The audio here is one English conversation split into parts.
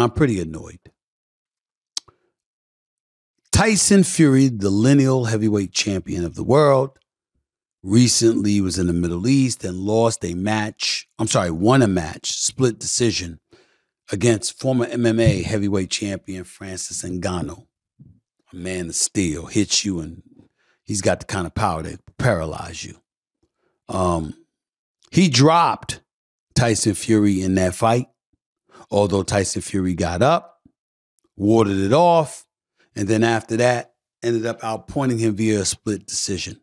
I'm pretty annoyed. Tyson Fury, the lineal heavyweight champion of the world, recently was in the Middle East and won a match, split decision against former MMA heavyweight champion Francis Ngannou. A man of steel, hits you, and he's got the kind of power to paralyze you. He dropped Tyson Fury in that fight, although Tyson Fury got up, warded it off, and then after that, ended up outpointing him via a split decision.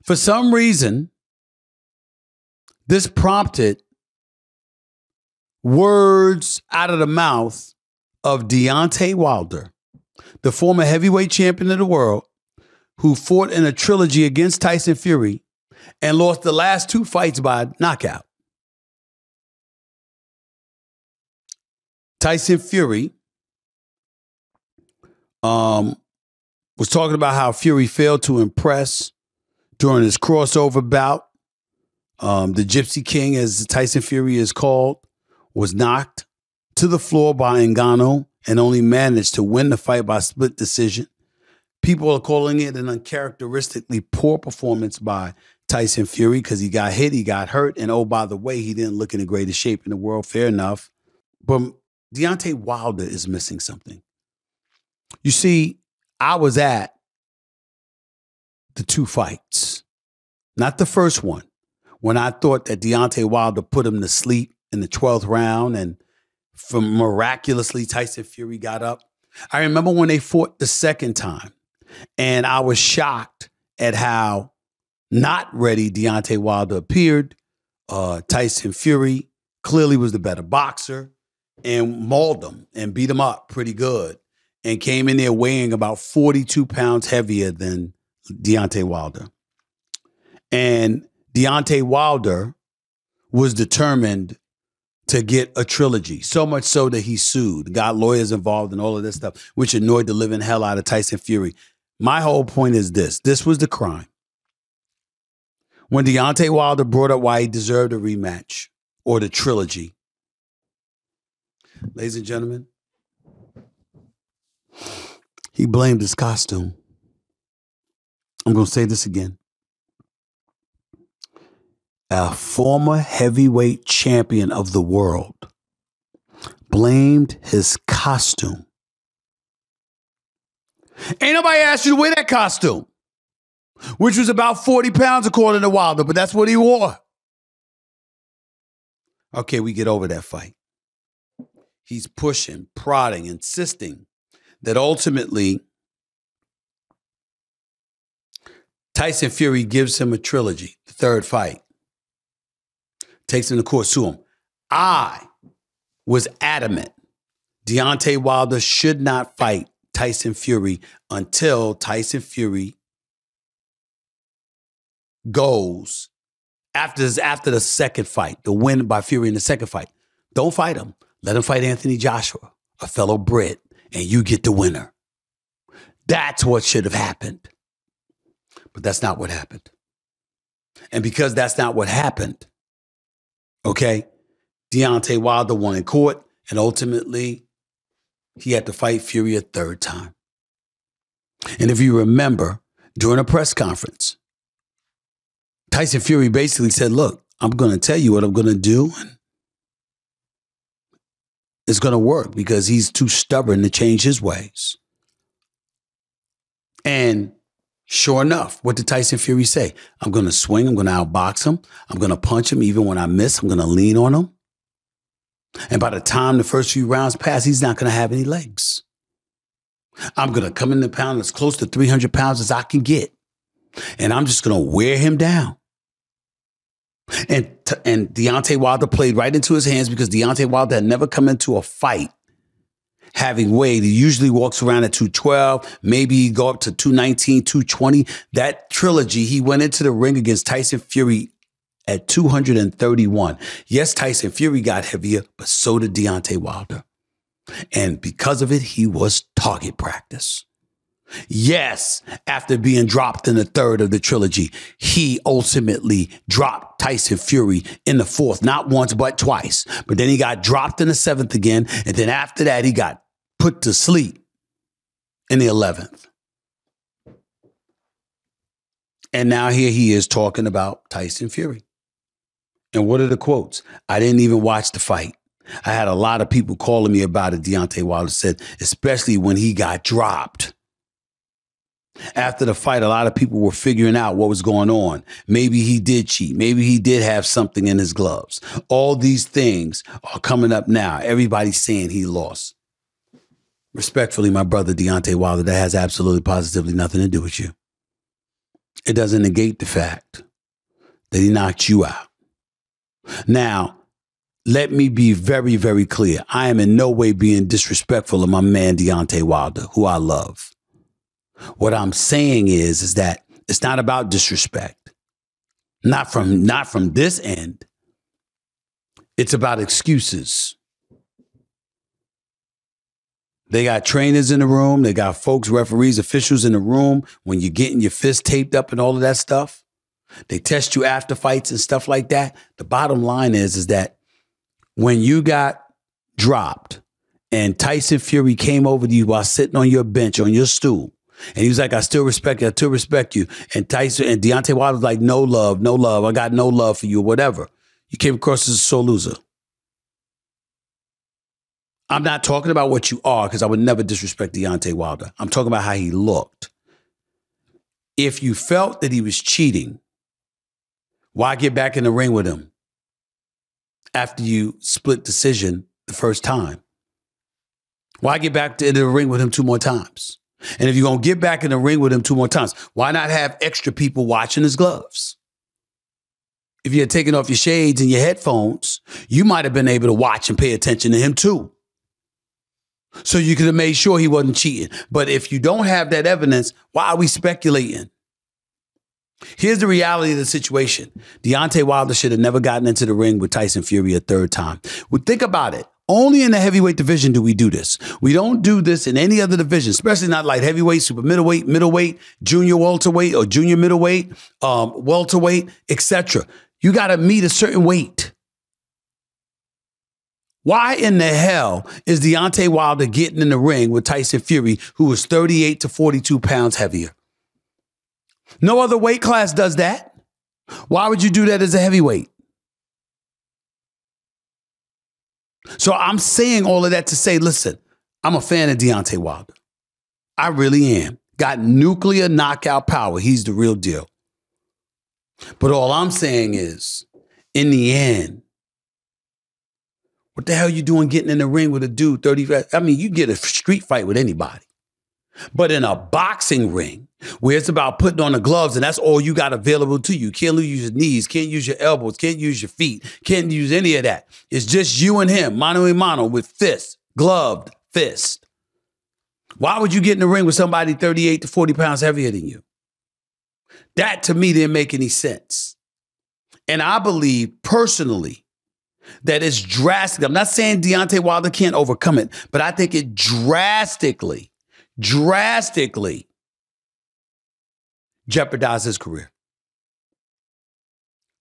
For some reason, this prompted words out of the mouth of Deontay Wilder, the former heavyweight champion of the world, who fought in a trilogy against Tyson Fury and lost the last 2 fights by knockout. Tyson Fury was talking about how Fury failed to impress during his crossover bout. The Gypsy King, as Tyson Fury is called, was knocked to the floor by Ngannou and only managed to win the fight by split decision. People are calling it an uncharacteristically poor performance by Tyson Fury because he got hit, he got hurt, and oh, by the way, he didn't look in the greatest shape in the world. Fair enough. But Deontay Wilder is missing something. You see, I was at the 2 fights, not the first one, when I thought that Deontay Wilder put him to sleep in the 12th round and miraculously Tyson Fury got up. I remember when they fought the second time, and I was shocked at how not ready Deontay Wilder appeared. Tyson Fury clearly was the better boxer and mauled him and beat him up pretty good and came in there weighing about 42 pounds heavier than Deontay Wilder. And Deontay Wilder was determined to get a trilogy, so much so that he sued, got lawyers involved and all of this stuff, which annoyed the living hell out of Tyson Fury. My whole point is this. This was the crime. When Deontay Wilder brought up why he deserved a rematch or the trilogy, ladies and gentlemen, he blamed his costume. I'm going to say this again. A former heavyweight champion of the world blamed his costume. Ain't nobody asked you to wear that costume, which was about 40 pounds according to Wilder, but that's what he wore. Okay, we get over that fight. He's pushing, prodding, insisting that ultimately Tyson Fury gives him a trilogy, the 3rd fight. Takes him to court, sue him. I was adamant Deontay Wilder should not fight Tyson Fury until Tyson Fury goes after the second fight, the win by Fury in the second fight. Don't fight him. Let him fight Anthony Joshua, a fellow Brit, and you get the winner. That's what should have happened. But that's not what happened. And because that's not what happened, okay, Deontay Wilder won in court, and ultimately he had to fight Fury a 3rd time. And if you remember, during a press conference, Tyson Fury basically said, look, I'm going to tell you what I'm going to do, and it's going to work because he's too stubborn to change his ways. And sure enough, what did Tyson Fury say? I'm going to swing. I'm going to outbox him. I'm going to punch him even when I miss. I'm going to lean on him. And by the time the first few rounds pass, he's not going to have any legs. I'm going to come in the pound as close to 300 pounds as I can get. And I'm just going to wear him down. And Deontay Wilder played right into his hands because Deontay Wilder had never come into a fight having weight. He usually walks around at 212, maybe he go up to 219, 220. That trilogy, he went into the ring against Tyson Fury at 231. Yes, Tyson Fury got heavier, but so did Deontay Wilder. And because of it, he was target practice. Yes, after being dropped in the third of the trilogy, he ultimately dropped Tyson Fury in the fourth, not once, but twice. But then he got dropped in the seventh again. And then after that, he got put to sleep in the 11th. And now here he is talking about Tyson Fury. And what are the quotes? I didn't even watch the fight. I had a lot of people calling me about it, Deontay Wilder said, especially when he got dropped. After the fight, a lot of people were figuring out what was going on. Maybe he did cheat. Maybe he did have something in his gloves. All these things are coming up now. Everybody's saying he lost. Respectfully, my brother Deontay Wilder, that has absolutely positively nothing to do with you. It doesn't negate the fact that he knocked you out. Now, let me be very, very clear. I am in no way being disrespectful of my man Deontay Wilder, who I love. What I'm saying is that it's not about disrespect. Not from this end. It's about excuses. They got trainers in the room. They got folks, referees, officials in the room when you're getting your fist taped up and all of that stuff. They test you after fights and stuff like that. The bottom line is that when you got dropped and Tyson Fury came over to you while sitting on your bench, on your stool, and he was like, I still respect you. I still respect you. And Tyson and Deontay Wilder was like, no love, no love. I got no love for you or whatever. You came across as a sore loser. I'm not talking about what you are because I would never disrespect Deontay Wilder. I'm talking about how he looked. If you felt that he was cheating, why get back in the ring with him after you split decision the first time? Why get back into the ring with him 2 more times? And if you're going to get back in the ring with him 2 more times, why not have extra people watching his gloves? If you had taken off your shades and your headphones, you might have been able to watch and pay attention to him too. So you could have made sure he wasn't cheating. But if you don't have that evidence, why are we speculating? Here's the reality of the situation. Deontay Wilder should have never gotten into the ring with Tyson Fury a third time. Well, think about it. Only in the heavyweight division do we do this. We don't do this in any other division, especially not light heavyweight, super middleweight, junior welterweight, or junior middleweight, welterweight, etc. You got to meet a certain weight. Why in the hell is Deontay Wilder getting in the ring with Tyson Fury, who was 38 to 42 pounds heavier? No other weight class does that. Why would you do that as a heavyweight? So I'm saying all of that to say, listen, I'm a fan of Deontay Wilder. I really am. Got nuclear knockout power. He's the real deal. But all I'm saying is, in the end, what the hell you doing getting in the ring with a dude 35? I mean, you get a street fight with anybody. But in a boxing ring, where it's about putting on the gloves and that's all you got available to you. Can't use your knees, can't use your elbows, can't use your feet, can't use any of that. It's just you and him, mano a mano, with fist, gloved fist. Why would you get in the ring with somebody 38 to 40 pounds heavier than you? That, to me, didn't make any sense. And I believe, personally, that it's drastic. I'm not saying Deontay Wilder can't overcome it, but I think it drastically jeopardized his career.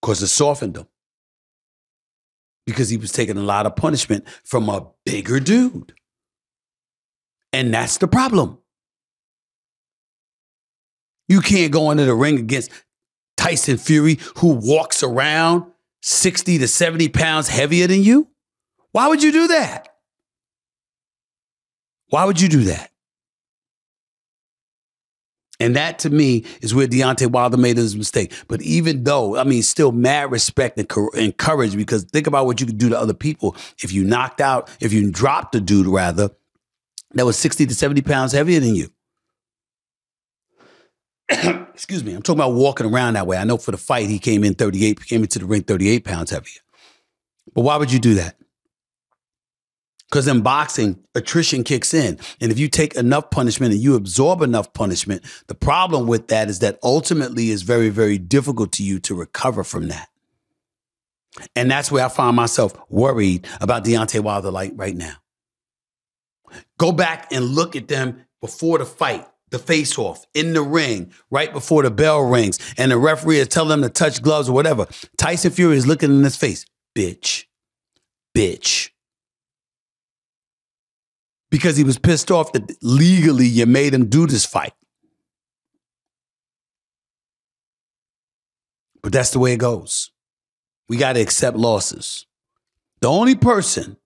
Because it softened him. Because he was taking a lot of punishment from a bigger dude. And that's the problem. You can't go into the ring against Tyson Fury, who walks around 60 to 70 pounds heavier than you. Why would you do that? Why would you do that? And that, to me, is where Deontay Wilder made his mistake. But even though, I mean, still mad respect and courage, because think about what you could do to other people if you knocked out, if you dropped a dude, rather, that was 60 to 70 pounds heavier than you. Excuse me. I'm talking about walking around that way. I know for the fight, he came into the ring 38 pounds heavier. But why would you do that? Because in boxing, attrition kicks in. And if you take enough punishment and you absorb enough punishment, the problem with that is that ultimately it's very, very difficult to you to recover from that. And that's where I find myself worried about Deontay Wilder like right now. Go back and look at them before the fight. the face-off in the ring right before the bell rings and the referee is telling them to touch gloves or whatever. Tyson Fury is looking in his face. Bitch. Because he was pissed off that legally you made him do this fight. But that's the way it goes. We got to accept losses. The only person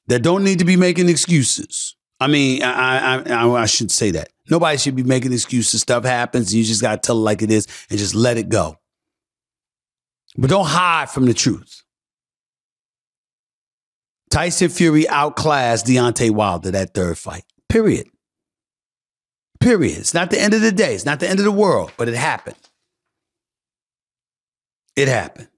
that don't need to be making excuses. I mean, I should say that. Nobody should be making excuses. Stuff happens. You just got to tell it like it is and just let it go. But don't hide from the truth. Tyson Fury outclassed Deontay Wilder that third fight. Period. It's not the end of the day. It's not the end of the world, but it happened. It happened.